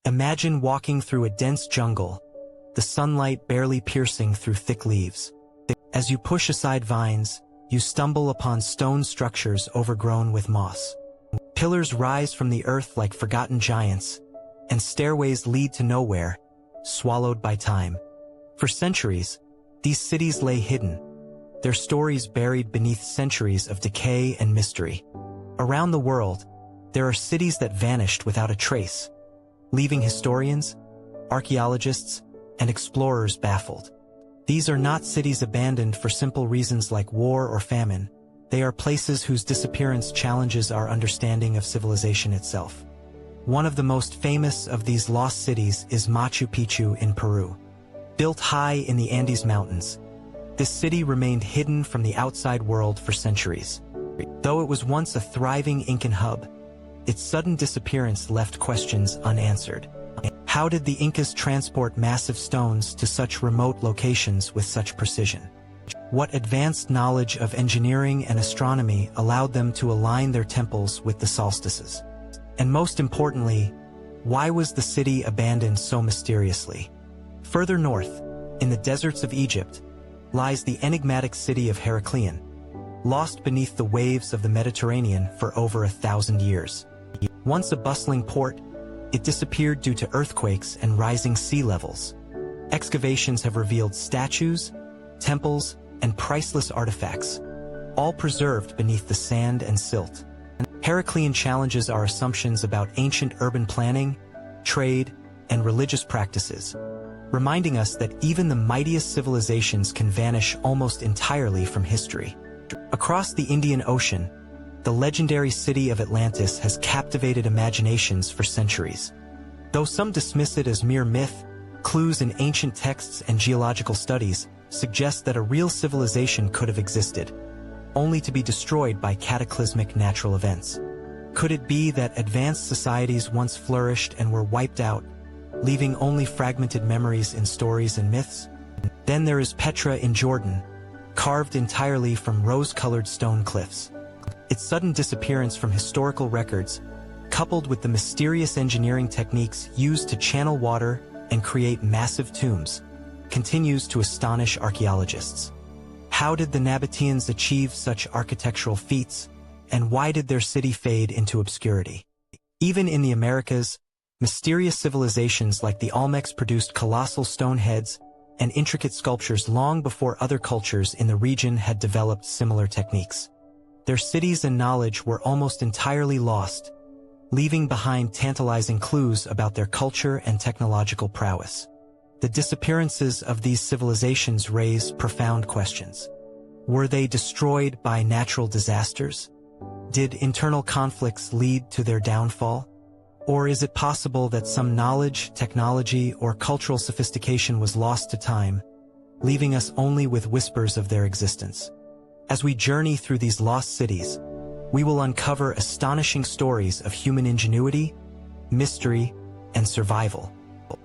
Imagine walking through a dense jungle, the sunlight barely piercing through thick leaves. As you push aside vines, you stumble upon stone structures overgrown with moss. Pillars rise from the earth like forgotten giants, and stairways lead to nowhere, swallowed by time. For centuries, these cities lay hidden, their stories buried beneath centuries of decay and mystery. Around the world, there are cities that vanished without a trace, leaving historians, archaeologists, and explorers baffled. These are not cities abandoned for simple reasons like war or famine. They are places whose disappearance challenges our understanding of civilization itself. One of the most famous of these lost cities is Machu Picchu in Peru. Built high in the Andes Mountains, this city remained hidden from the outside world for centuries. Though it was once a thriving Incan hub, its sudden disappearance left questions unanswered. How did the Incas transport massive stones to such remote locations with such precision? What advanced knowledge of engineering and astronomy allowed them to align their temples with the solstices? And most importantly, why was the city abandoned so mysteriously? Further north, in the deserts of Egypt, lies the enigmatic city of Heracleion, lost beneath the waves of the Mediterranean for over 1,000 years. Once a bustling port, it disappeared due to earthquakes and rising sea levels. Excavations have revealed statues, temples, and priceless artifacts, all preserved beneath the sand and silt. Heracleion challenges our assumptions about ancient urban planning, trade, and religious practices, reminding us that even the mightiest civilizations can vanish almost entirely from history. Across the Indian Ocean, the legendary city of Atlantis has captivated imaginations for centuries. Though some dismiss it as mere myth, clues in ancient texts and geological studies suggest that a real civilization could have existed, only to be destroyed by cataclysmic natural events. Could it be that advanced societies once flourished and were wiped out, leaving only fragmented memories in stories and myths? Then there is Petra in Jordan, carved entirely from rose-colored stone cliffs. Its sudden disappearance from historical records, coupled with the mysterious engineering techniques used to channel water and create massive tombs, continues to astonish archaeologists. How did the Nabateans achieve such architectural feats, and why did their city fade into obscurity? Even in the Americas, mysterious civilizations like the Olmecs produced colossal stone heads and intricate sculptures long before other cultures in the region had developed similar techniques. Their cities and knowledge were almost entirely lost, leaving behind tantalizing clues about their culture and technological prowess. The disappearances of these civilizations raise profound questions. Were they destroyed by natural disasters? Did internal conflicts lead to their downfall? Or is it possible that some knowledge, technology, or cultural sophistication was lost to time, leaving us only with whispers of their existence? As we journey through these lost cities, we will uncover astonishing stories of human ingenuity, mystery, and survival.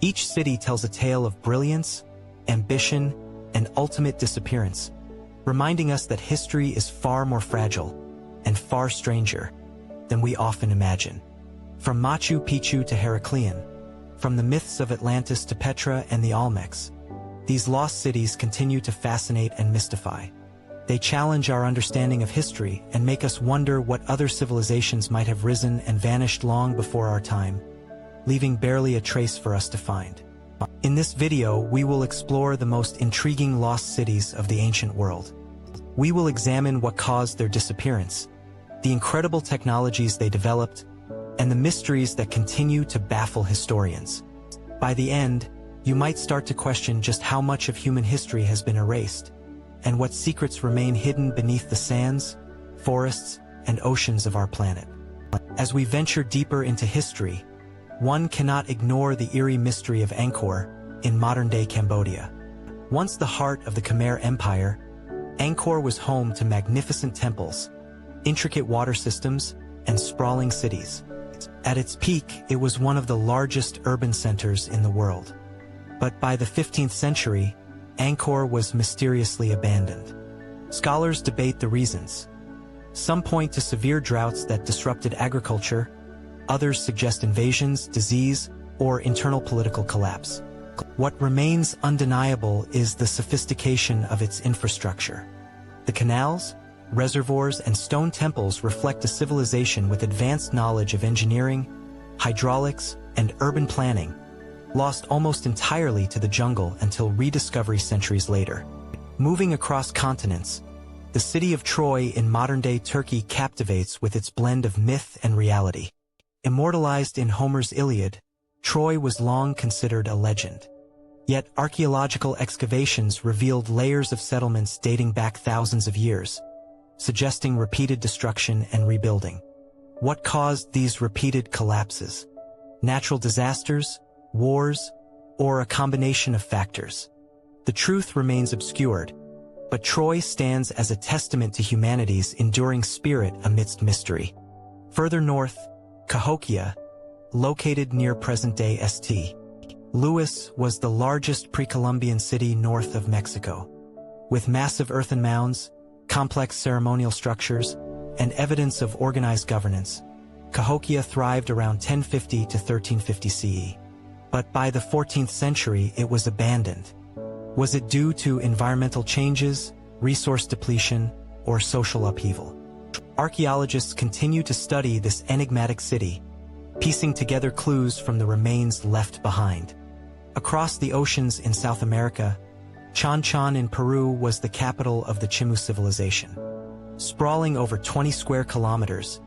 Each city tells a tale of brilliance, ambition, and ultimate disappearance, reminding us that history is far more fragile and far stranger than we often imagine. From Machu Picchu to Heracleion, from the myths of Atlantis to Petra and the Olmecs, these lost cities continue to fascinate and mystify. They challenge our understanding of history and make us wonder what other civilizations might have risen and vanished long before our time, leaving barely a trace for us to find. In this video, we will explore the most intriguing lost cities of the ancient world. We will examine what caused their disappearance, the incredible technologies they developed, and the mysteries that continue to baffle historians. By the end, you might start to question just how much of human history has been erased, and what secrets remain hidden beneath the sands, forests, and oceans of our planet. As we venture deeper into history, one cannot ignore the eerie mystery of Angkor in modern-day Cambodia. Once the heart of the Khmer Empire, Angkor was home to magnificent temples, intricate water systems, and sprawling cities. At its peak, it was one of the largest urban centers in the world. But by the 15th century, Angkor was mysteriously abandoned. Scholars debate the reasons. Some point to severe droughts that disrupted agriculture, others suggest invasions, disease, or internal political collapse. What remains undeniable is the sophistication of its infrastructure. The canals, reservoirs, and stone temples reflect a civilization with advanced knowledge of engineering, hydraulics, and urban planning, lost almost entirely to the jungle until rediscovery centuries later. Moving across continents, the city of Troy in modern-day Turkey captivates with its blend of myth and reality. Immortalized in Homer's Iliad, Troy was long considered a legend. Yet archaeological excavations revealed layers of settlements dating back thousands of years, suggesting repeated destruction and rebuilding. What caused these repeated collapses? Natural disasters, wars, or a combination of factors? The truth remains obscured, but Troy stands as a testament to humanity's enduring spirit amidst mystery. Further north, Cahokia, located near present-day St. Louis, was the largest pre-Columbian city north of Mexico. With massive earthen mounds, complex ceremonial structures, and evidence of organized governance, Cahokia thrived around 1050 to 1350 CE. But by the 14th century, it was abandoned. Was it due to environmental changes, resource depletion, or social upheaval? Archaeologists continue to study this enigmatic city, piecing together clues from the remains left behind. Across the oceans in South America, Chan in Peru was the capital of the Chimu civilization. Sprawling over 20 square kilometers,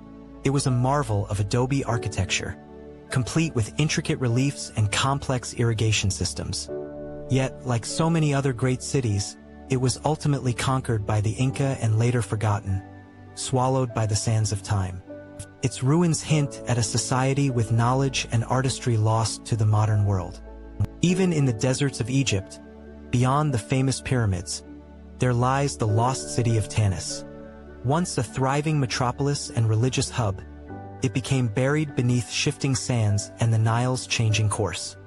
it was a marvel of adobe architecture, complete with intricate reliefs and complex irrigation systems. Yet, like so many other great cities, it was ultimately conquered by the Inca and later forgotten, swallowed by the sands of time. Its ruins hint at a society with knowledge and artistry lost to the modern world. Even in the deserts of Egypt, beyond the famous pyramids, there lies the lost city of Tannis. Once a thriving metropolis and religious hub, it became buried beneath shifting sands and the Nile's changing course.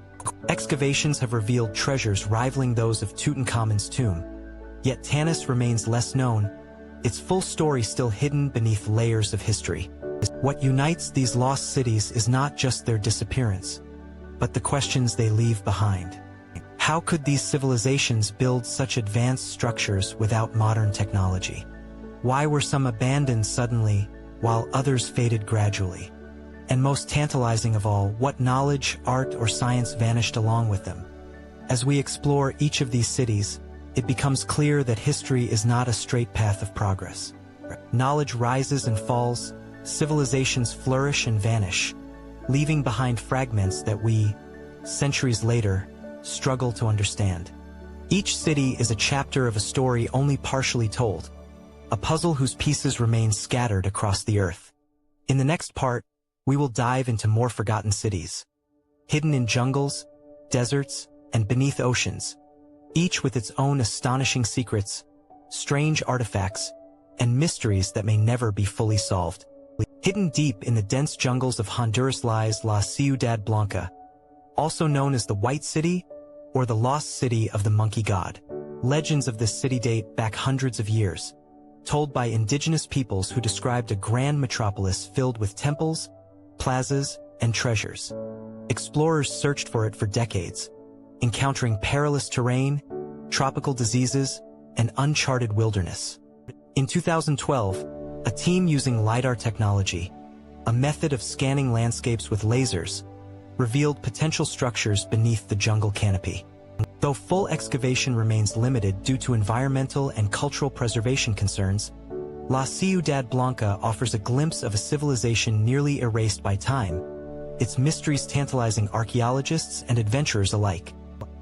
Excavations have revealed treasures rivaling those of Tutankhamun's tomb, yet Tannis remains less known, its full story still hidden beneath layers of history. What unites these lost cities is not just their disappearance, but the questions they leave behind. How could these civilizations build such advanced structures without modern technology? Why were some abandoned suddenly, while others faded gradually? And most tantalizing of all, what knowledge, art, or science vanished along with them? As we explore each of these cities, it becomes clear that history is not a straight path of progress. Knowledge rises and falls, civilizations flourish and vanish, leaving behind fragments that we, centuries later, struggle to understand. Each city is a chapter of a story only partially told, a puzzle whose pieces remain scattered across the earth. In the next part, we will dive into more forgotten cities, hidden in jungles, deserts, and beneath oceans, each with its own astonishing secrets, strange artifacts, and mysteries that may never be fully solved. Hidden deep in the dense jungles of Honduras lies La Ciudad Blanca, also known as the White City or the Lost City of the Monkey God. Legends of this city date back hundreds of years, told by indigenous peoples who described a grand metropolis filled with temples, plazas, and treasures. Explorers searched for it for decades, encountering perilous terrain, tropical diseases, and uncharted wilderness. In 2012, a team using LiDAR technology, a method of scanning landscapes with lasers, revealed potential structures beneath the jungle canopy. Though full excavation remains limited due to environmental and cultural preservation concerns, La Ciudad Blanca offers a glimpse of a civilization nearly erased by time, its mysteries tantalizing archaeologists and adventurers alike.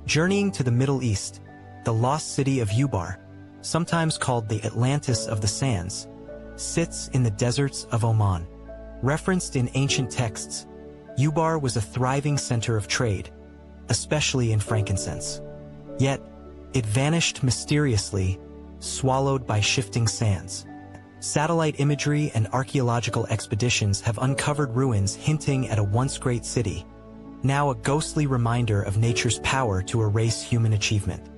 Journeying to the Middle East, the lost city of Ubar, sometimes called the Atlantis of the Sands, sits in the deserts of Oman. Referenced in ancient texts, Ubar was a thriving center of trade, especially in frankincense. Yet, it vanished mysteriously, swallowed by shifting sands. Satellite imagery and archaeological expeditions have uncovered ruins hinting at a once great city, now a ghostly reminder of nature's power to erase human achievement.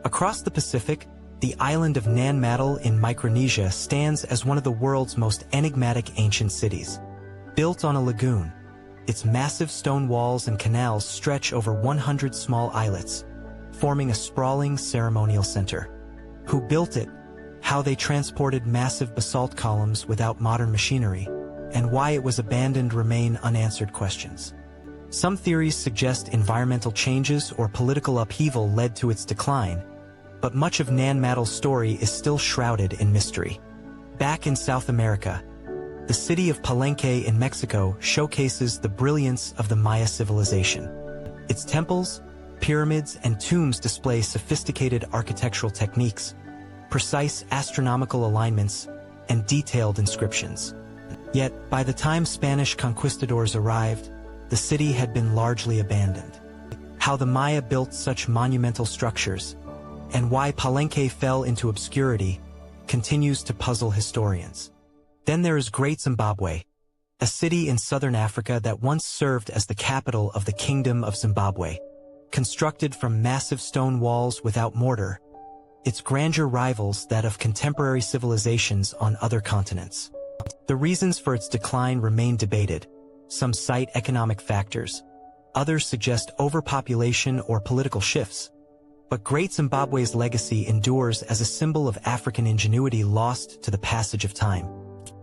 Across the Pacific, the island of Nan Madol in Micronesia stands as one of the world's most enigmatic ancient cities. Built on a lagoon, Its massive stone walls and canals stretch over 100 small islets, forming a sprawling ceremonial center. Who built it? How they transported massive basalt columns without modern machinery, and why it was abandoned remain unanswered questions. Some theories suggest environmental changes or political upheaval led to its decline, but much of Nan Madol's story is still shrouded in mystery. Back in South America, the city of Palenque in Mexico showcases the brilliance of the Maya civilization. Its temples, pyramids, and tombs display sophisticated architectural techniques, precise astronomical alignments, and detailed inscriptions. Yet, by the time Spanish conquistadors arrived, the city had been largely abandoned. How the Maya built such monumental structures, and why Palenque fell into obscurity, continues to puzzle historians. Then there is Great Zimbabwe, a city in southern Africa that once served as the capital of the Kingdom of Zimbabwe. Constructed from massive stone walls without mortar, its grandeur rivals that of contemporary civilizations on other continents. The reasons for its decline remain debated. Some cite economic factors, others suggest overpopulation or political shifts. But Great Zimbabwe's legacy endures as a symbol of African ingenuity lost to the passage of time.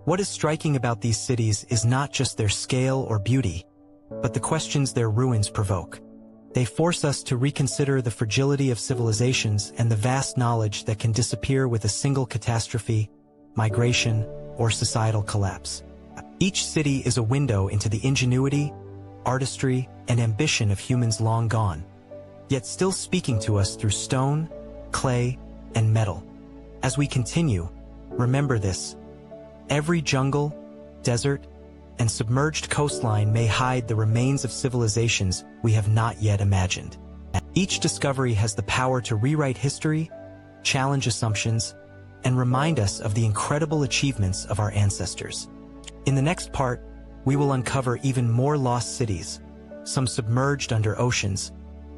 What is striking about these cities is not just their scale or beauty, but the questions their ruins provoke. They force us to reconsider the fragility of civilizations and the vast knowledge that can disappear with a single catastrophe, migration, or societal collapse. Each city is a window into the ingenuity, artistry, and ambition of humans long gone, yet still speaking to us through stone, clay, and metal. As we continue, remember this: every jungle, desert, and submerged coastline may hide the remains of civilizations we have not yet imagined. Each discovery has the power to rewrite history, challenge assumptions, and remind us of the incredible achievements of our ancestors. In the next part, we will uncover even more lost cities, some submerged under oceans,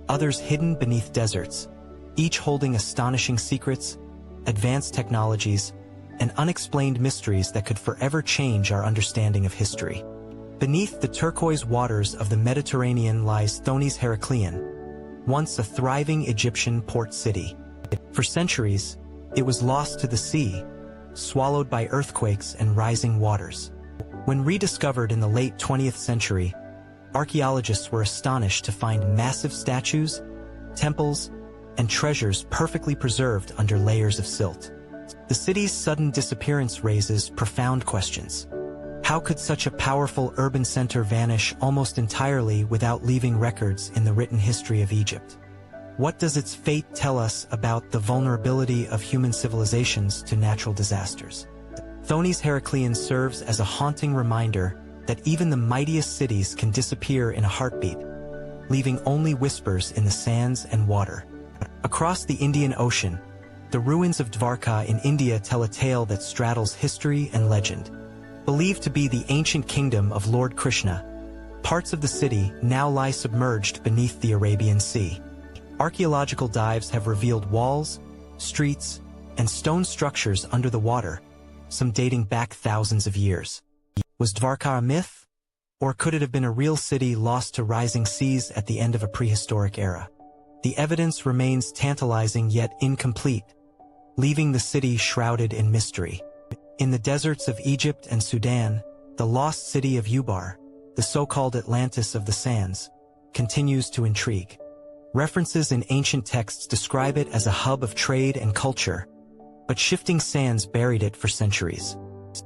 others hidden beneath deserts, each holding astonishing secrets, advanced technologies, and unexplained mysteries that could forever change our understanding of history. Beneath the turquoise waters of the Mediterranean lies Thonis Heracleion, once a thriving Egyptian port city. For centuries, it was lost to the sea, swallowed by earthquakes and rising waters. When rediscovered in the late 20th century, archaeologists were astonished to find massive statues, temples, and treasures perfectly preserved under layers of silt. The city's sudden disappearance raises profound questions. How could such a powerful urban center vanish almost entirely without leaving records in the written history of Egypt? What does its fate tell us about the vulnerability of human civilizations to natural disasters? Thonis Heracleion serves as a haunting reminder that even the mightiest cities can disappear in a heartbeat, leaving only whispers in the sands and water. Across the Indian Ocean, the ruins of Dwarka in India tell a tale that straddles history and legend. Believed to be the ancient kingdom of Lord Krishna, parts of the city now lie submerged beneath the Arabian Sea. Archaeological dives have revealed walls, streets, and stone structures under the water, some dating back thousands of years. Was Dwarka a myth? Or could it have been a real city lost to rising seas at the end of a prehistoric era? The evidence remains tantalizing yet incomplete, leaving the city shrouded in mystery. In the deserts of Egypt and Sudan, the lost city of Ubar, the so-called Atlantis of the sands, continues to intrigue. References in ancient texts describe it as a hub of trade and culture, but shifting sands buried it for centuries.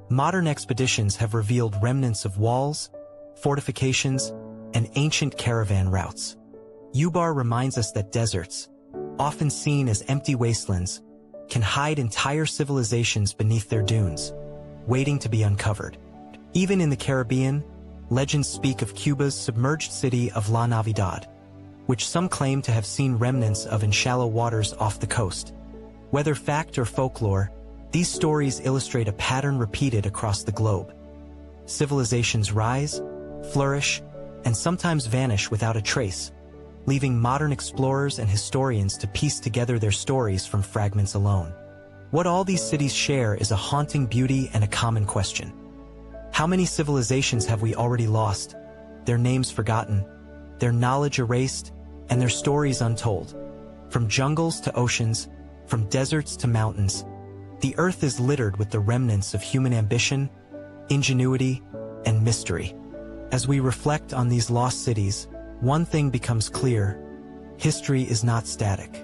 Modern expeditions have revealed remnants of walls, fortifications, and ancient caravan routes. Ubar reminds us that deserts, often seen as empty wastelands, can hide entire civilizations beneath their dunes, waiting to be uncovered. Even in the Caribbean, legends speak of Cuba's submerged city of La Navidad, which some claim to have seen remnants of in shallow waters off the coast. Whether fact or folklore, these stories illustrate a pattern repeated across the globe. Civilizations rise, flourish, and sometimes vanish without a trace, leaving modern explorers and historians to piece together their stories from fragments alone. What all these cities share is a haunting beauty and a common question. How many civilizations have we already lost, their names forgotten, their knowledge erased, and their stories untold. From jungles to oceans, from deserts to mountains, the earth is littered with the remnants of human ambition, ingenuity, and mystery. As we reflect on these lost cities, one thing becomes clear: history is not static.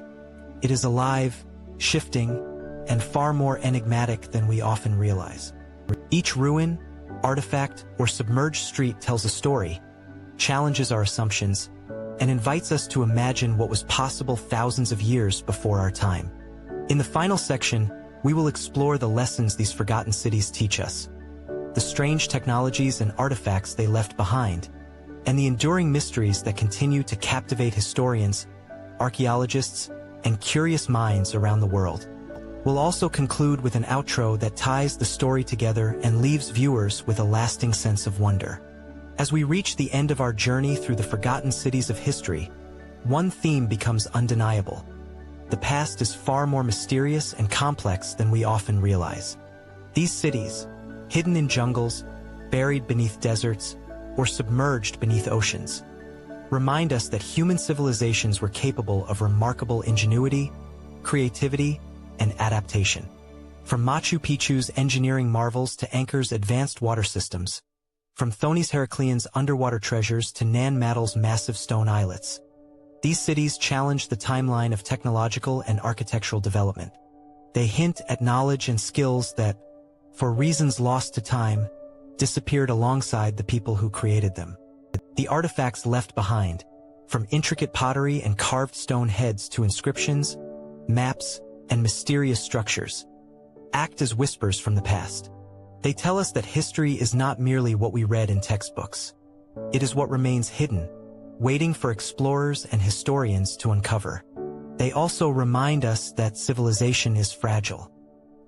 It is alive, shifting, and far more enigmatic than we often realize. Each ruin, artifact, or submerged street tells a story, challenges our assumptions, and invites us to imagine what was possible thousands of years before our time. In the final section, we will explore the lessons these forgotten cities teach us, the strange technologies and artifacts they left behind, and the enduring mysteries that continue to captivate historians, archaeologists, and curious minds around the world. We'll also conclude with an outro that ties the story together and leaves viewers with a lasting sense of wonder. As we reach the end of our journey through the forgotten cities of history, one theme becomes undeniable. The past is far more mysterious and complex than we often realize. These cities, hidden in jungles, buried beneath deserts, or submerged beneath oceans, remind us that human civilizations were capable of remarkable ingenuity, creativity, and adaptation. From Machu Picchu's engineering marvels to Angkor's advanced water systems, from Heracleion's underwater treasures to Nan Madol's massive stone islets, these cities challenge the timeline of technological and architectural development. They hint at knowledge and skills that, for reasons lost to time, disappeared alongside the people who created them. The artifacts left behind, from intricate pottery and carved stone heads to inscriptions, maps, and mysterious structures, act as whispers from the past. They tell us that history is not merely what we read in textbooks. It is what remains hidden, waiting for explorers and historians to uncover. They also remind us that civilization is fragile.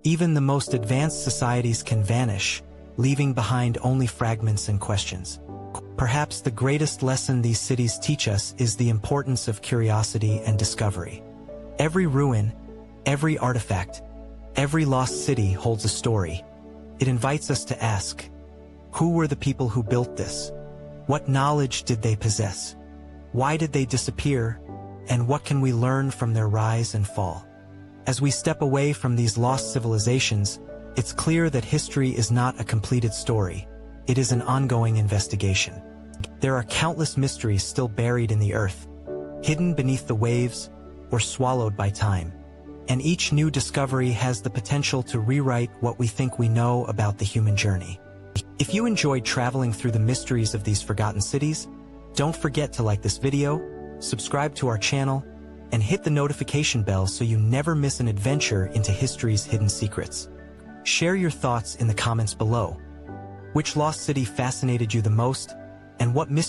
Even the most advanced societies can vanish, leaving behind only fragments and questions. Perhaps the greatest lesson these cities teach us is the importance of curiosity and discovery. Every ruin, every artifact, every lost city holds a story. It invites us to ask, who were the people who built this? What knowledge did they possess? Why did they disappear? And what can we learn from their rise and fall? As we step away from these lost civilizations, it's clear that history is not a completed story. It is an ongoing investigation. There are countless mysteries still buried in the earth, hidden beneath the waves, or swallowed by time. And each new discovery has the potential to rewrite what we think we know about the human journey. If you enjoyed traveling through the mysteries of these forgotten cities, don't forget to like this video, subscribe to our channel, and hit the notification bell so you never miss an adventure into history's hidden secrets. Share your thoughts in the comments below. Which lost city fascinated you the most, and what mystery